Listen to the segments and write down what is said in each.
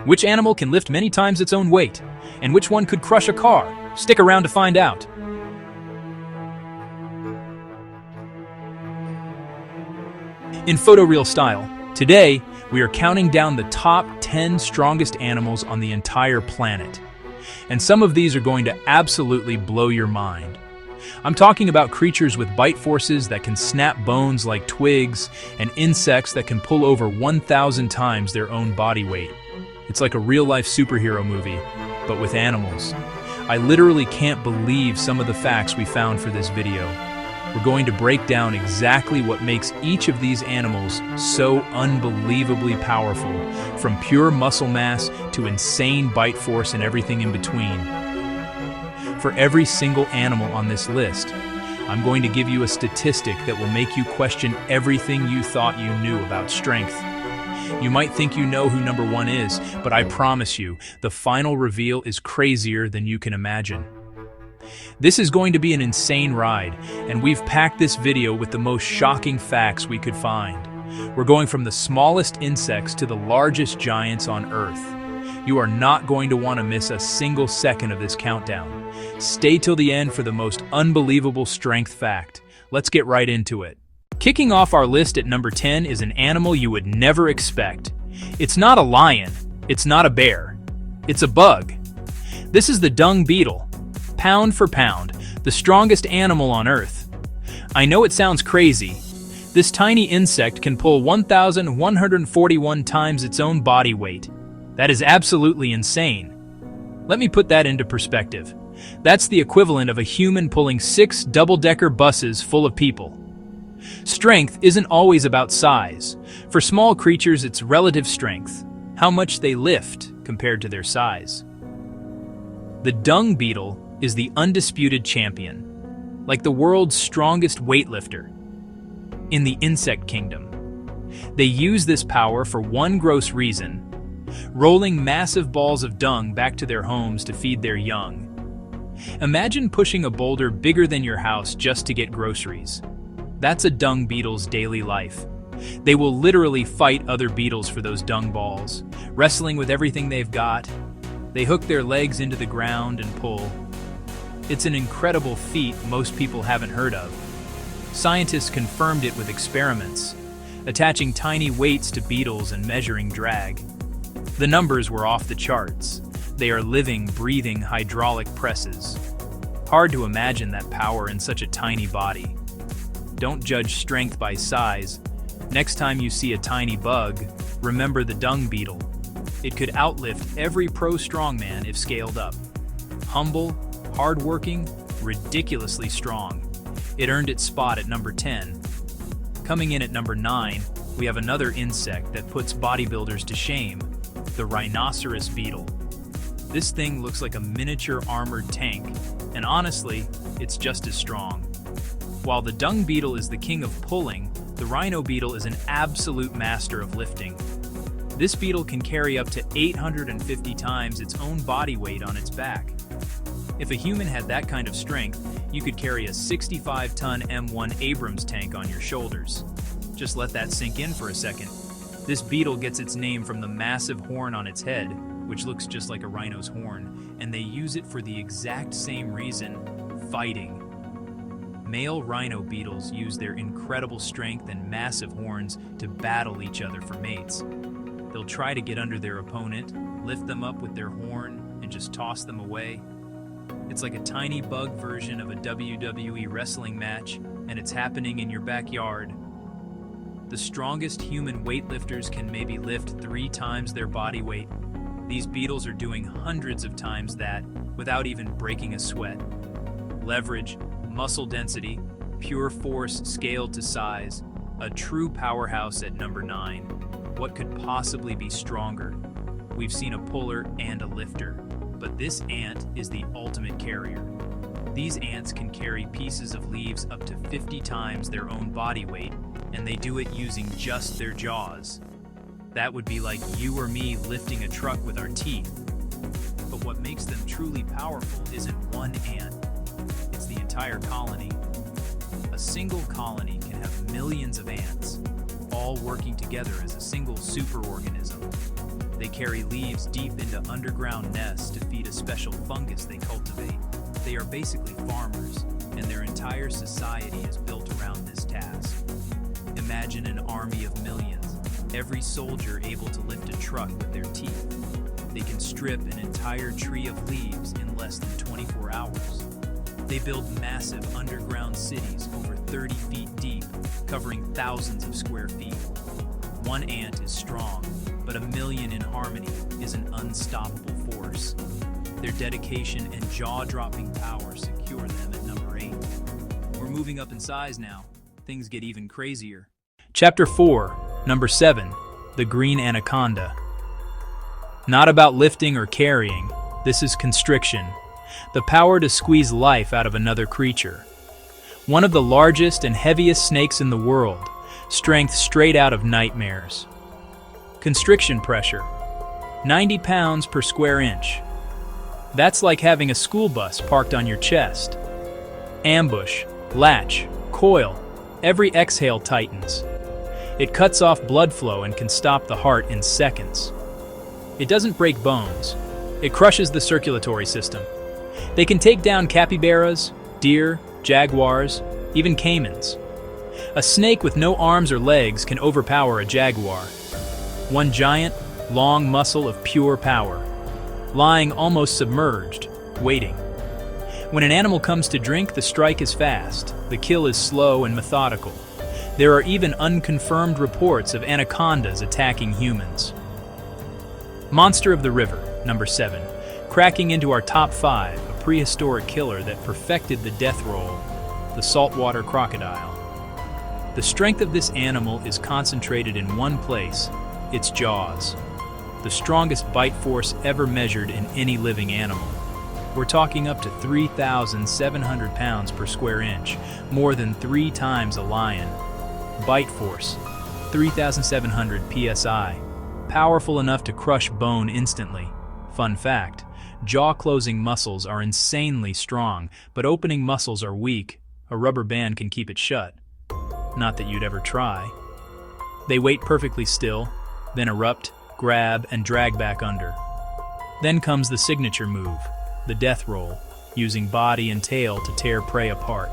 Which animal can lift many times its own weight? And which one could crush a car? Stick around to find out. In photoreal style, today we are counting down the top 10 strongest animals on the entire planet. And some of these are going to absolutely blow your mind. I'm talking about creatures with bite forces that can snap bones like twigs and insects that can pull over 1,000 times their own body weight. It's like a real-life superhero movie, but with animals. I literally can't believe some of the facts we found for this video. We're going to break down exactly what makes each of these animals so unbelievably powerful, from pure muscle mass to insane bite force and everything in between. For every single animal on this list, I'm going to give you a statistic that will make you question everything you thought you knew about strength. You might think you know who number one is, but I promise you, the final reveal is crazier than you can imagine. This is going to be an insane ride, and we've packed this video with the most shocking facts we could find. We're going from the smallest insects to the largest giants on Earth. You are not going to want to miss a single second of this countdown. Stay till the end for the most unbelievable strength fact. Let's get right into it. Kicking off our list at number 10 is an animal you would never expect. It's not a lion, it's not a bear, it's a bug. This is the dung beetle. Pound for pound, the strongest animal on Earth. I know it sounds crazy. This tiny insect can pull 1,141 times its own body weight. That is absolutely insane. Let me put that into perspective. That's the equivalent of a human pulling 6 double-decker buses full of people. Strength isn't always about size. For small creatures, it's relative strength, how much they lift compared to their size. The dung beetle is the undisputed champion, like the world's strongest weightlifter. In the insect kingdom, they use this power for one gross reason: rolling massive balls of dung back to their homes to feed their young. Imagine pushing a boulder bigger than your house just to get groceries. That's a dung beetle's daily life. They will literally fight other beetles for those dung balls, wrestling with everything they've got. They hook their legs into the ground and pull. It's an incredible feat most people haven't heard of. Scientists confirmed it with experiments, attaching tiny weights to beetles and measuring drag. The numbers were off the charts. They are living, breathing hydraulic presses. Hard to imagine that power in such a tiny body. Don't judge strength by size. Next time you see a tiny bug, remember the dung beetle. It could outlift every pro strongman if scaled up. Humble, hardworking, ridiculously strong. It earned its spot at number 10. Coming in at number 9, we have another insect that puts bodybuilders to shame, the rhinoceros beetle. This thing looks like a miniature armored tank, and honestly, it's just as strong. While the dung beetle is the king of pulling, the rhino beetle is an absolute master of lifting. This beetle can carry up to 850 times its own body weight on its back. If a human had that kind of strength, you could carry a 65-ton M1 Abrams tank on your shoulders. Just let that sink in for a second. This beetle gets its name from the massive horn on its head, which looks just like a rhino's horn, and they use it for the exact same reason: fighting. Male rhino beetles use their incredible strength and massive horns to battle each other for mates. They'll try to get under their opponent, lift them up with their horn, and just toss them away. It's like a tiny bug version of a WWE wrestling match, and it's happening in your backyard. The strongest human weightlifters can maybe lift 3 times their body weight. These beetles are doing hundreds of times that without even breaking a sweat. Leverage, muscle density, pure force scaled to size, a true powerhouse at number 9. What could possibly be stronger? We've seen a puller and a lifter, but this ant is the ultimate carrier. These ants can carry pieces of leaves up to 50 times their own body weight, and they do it using just their jaws. That would be like you or me lifting a truck with our teeth. But what makes them truly powerful isn't one ant. It's the entire colony. A single colony can have millions of ants, all working together as a single superorganism. They carry leaves deep into underground nests to feed a special fungus they cultivate. They are basically farmers, and their entire society is built around this task. Imagine an army of millions, every soldier able to lift a truck with their teeth. They can strip an entire tree of leaves in less than 24 hours. They build massive underground cities over 30 feet deep, covering thousands of square feet. One ant is strong, but a million in harmony is an unstoppable force. Their dedication and jaw-dropping power secure them at number 8. We're moving up in size now. Things get even crazier. Chapter 4, number 7, the green anaconda. Not about lifting or carrying, this is constriction, the power to squeeze life out of another creature. One of the largest and heaviest snakes in the world, strength straight out of nightmares. Constriction pressure, 90 pounds per square inch. That's like having a school bus parked on your chest. Ambush, latch, coil, every exhale tightens. It cuts off blood flow and can stop the heart in seconds. It doesn't break bones. It crushes the circulatory system. They can take down capybaras, deer, jaguars, even caimans. A snake with no arms or legs can overpower a jaguar. One giant, long muscle of pure power, lying almost submerged, waiting. When an animal comes to drink, the strike is fast. The kill is slow and methodical. There are even unconfirmed reports of anacondas attacking humans. Monster of the river, number 7. Cracking into our top 5, a prehistoric killer that perfected the death roll, the saltwater crocodile. The strength of this animal is concentrated in one place, its jaws. The strongest bite force ever measured in any living animal. We're talking up to 3,700 pounds per square inch, more than 3 times a lion. Bite force, 3,700 psi. Powerful enough to crush bone instantly. Fun fact, jaw-closing muscles are insanely strong, but opening muscles are weak. A rubber band can keep it shut. Not that you'd ever try. They wait perfectly still, then erupt, grab, and drag back under. Then comes the signature move, the death roll, using body and tail to tear prey apart.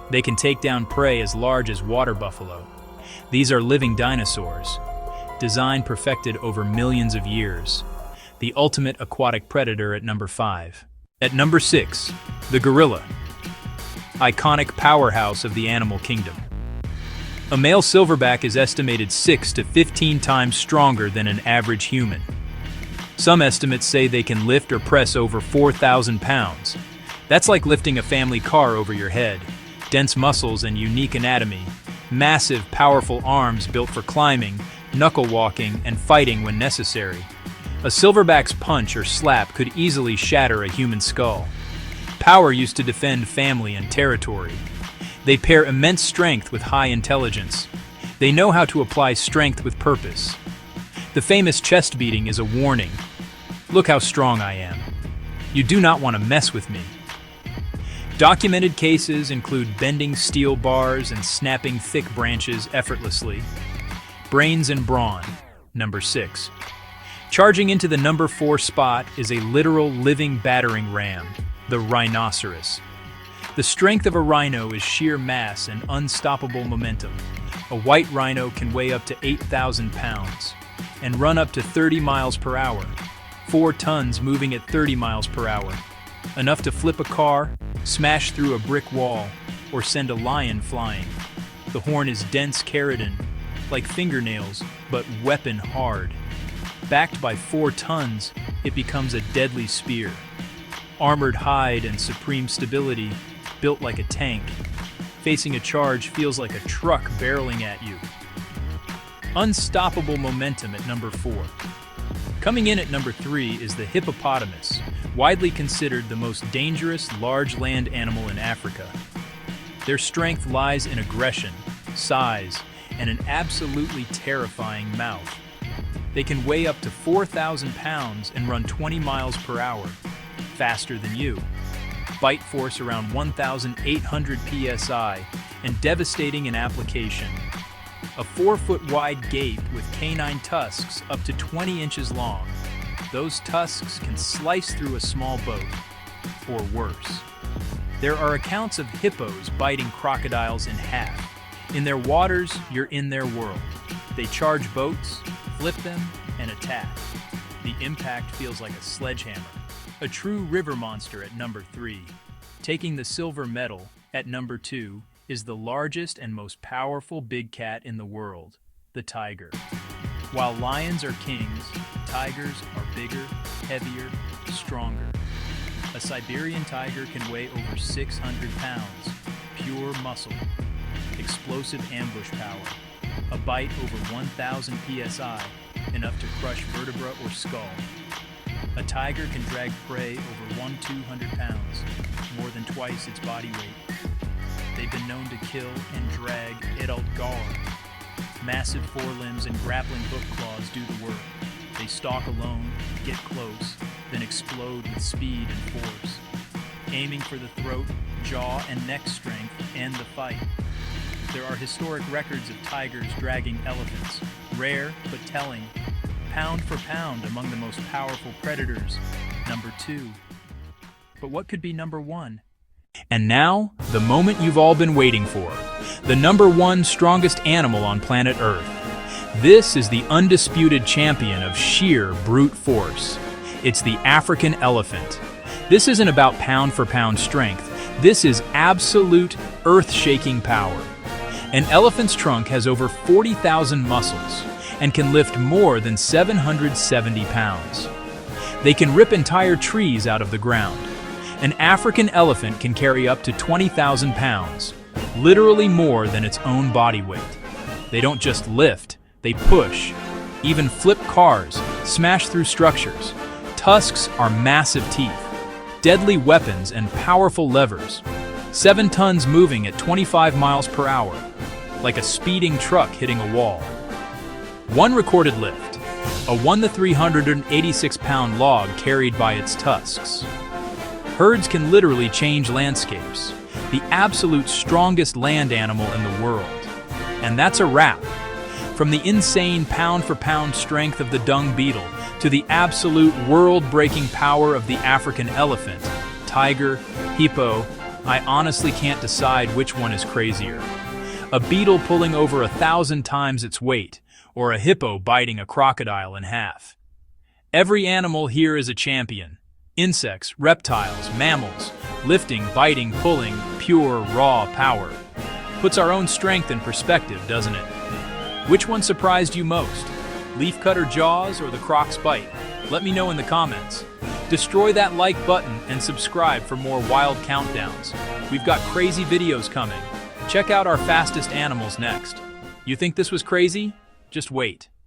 They can take down prey as large as water buffalo. These are living dinosaurs, design perfected over millions of years. The ultimate aquatic predator at number 5. At number 6, the gorilla. Iconic powerhouse of the animal kingdom. A male silverback is estimated 6 to 15 times stronger than an average human. Some estimates say they can lift or press over 4,000 pounds. That's like lifting a family car over your head. Dense muscles and unique anatomy. Massive, powerful arms built for climbing, knuckle walking, and fighting when necessary. A silverback's punch or slap could easily shatter a human skull. Power used to defend family and territory. They pair immense strength with high intelligence. They know how to apply strength with purpose. The famous chest beating is a warning. Look how strong I am. You do not want to mess with me. Documented cases include bending steel bars and snapping thick branches effortlessly. Brains and brawn, number 6. Charging into the number 4 spot is a literal living battering ram, the rhinoceros. The strength of a rhino is sheer mass and unstoppable momentum. A white rhino can weigh up to 8,000 pounds and run up to 30 miles per hour. 4 tons moving at 30 miles per hour. Enough to flip a car, smash through a brick wall, or send a lion flying. The horn is dense keratin, like fingernails, but weapon hard. Backed by 4 tons, it becomes a deadly spear. Armored hide and supreme stability, built like a tank. Facing a charge feels like a truck barreling at you. Unstoppable momentum at number 4. Coming in at number 3 is the hippopotamus, widely considered the most dangerous large land animal in Africa. Their strength lies in aggression, size, and an absolutely terrifying mouth. They can weigh up to 4,000 pounds and run 20 miles per hour, faster than you. Bite force around 1,800 psi, and devastating in application. a 4-foot wide gape with canine tusks up to 20 inches long. Those tusks can slice through a small boat, or worse. There are accounts of hippos biting crocodiles in half. In their waters, you're in their world. They charge boats, flip them, and attack. The impact feels like a sledgehammer. A true river monster at number 3. Taking the silver medal, at number 2, is the largest and most powerful big cat in the world, the tiger. While lions are kings, tigers are bigger, heavier, stronger. A Siberian tiger can weigh over 600 pounds, pure muscle, explosive ambush power, a bite over 1,000 psi, enough to crush vertebra or skull. A tiger can drag prey over 1,200 pounds, more than twice its body weight. They've been known to kill and drag adult guard. Massive forelimbs and grappling hook claws do the work. They stalk alone, get close, then explode with speed and force. Aiming for the throat, jaw, and neck strength end the fight. There are historic records of tigers dragging elephants, rare but telling. Pound for pound among the most powerful predators, number 2. But what could be number 1? And now, the moment you've all been waiting for. The number 1 strongest animal on planet Earth. This is the undisputed champion of sheer brute force. It's the African elephant. This isn't about pound for pound strength. This is absolute earth-shaking power. An elephant's trunk has over 40,000 muscles and can lift more than 770 pounds. They can rip entire trees out of the ground. An African elephant can carry up to 20,000 pounds, literally more than its own body weight. They don't just lift, they push, even flip cars, smash through structures. Tusks are massive teeth, deadly weapons and powerful levers. 7 tons moving at 25 miles per hour, like a speeding truck hitting a wall. One recorded lift, a 386-pound log carried by its tusks. Herds can literally change landscapes, the absolute strongest land animal in the world. And that's a wrap. From the insane pound-for-pound strength of the dung beetle to the absolute world-breaking power of the African elephant, tiger, hippo, I honestly can't decide which one is crazier. A beetle pulling over 1,000 times its weight, or a hippo biting a crocodile in half. Every animal here is a champion. Insects, reptiles, mammals, lifting, biting, pulling, pure, raw power. Puts our own strength in perspective, doesn't it? Which one surprised you most? Leafcutter jaws or the croc's bite? Let me know in the comments. Destroy that like button and subscribe for more wild countdowns. We've got crazy videos coming. Check out our fastest animals next. You think this was crazy? Just wait.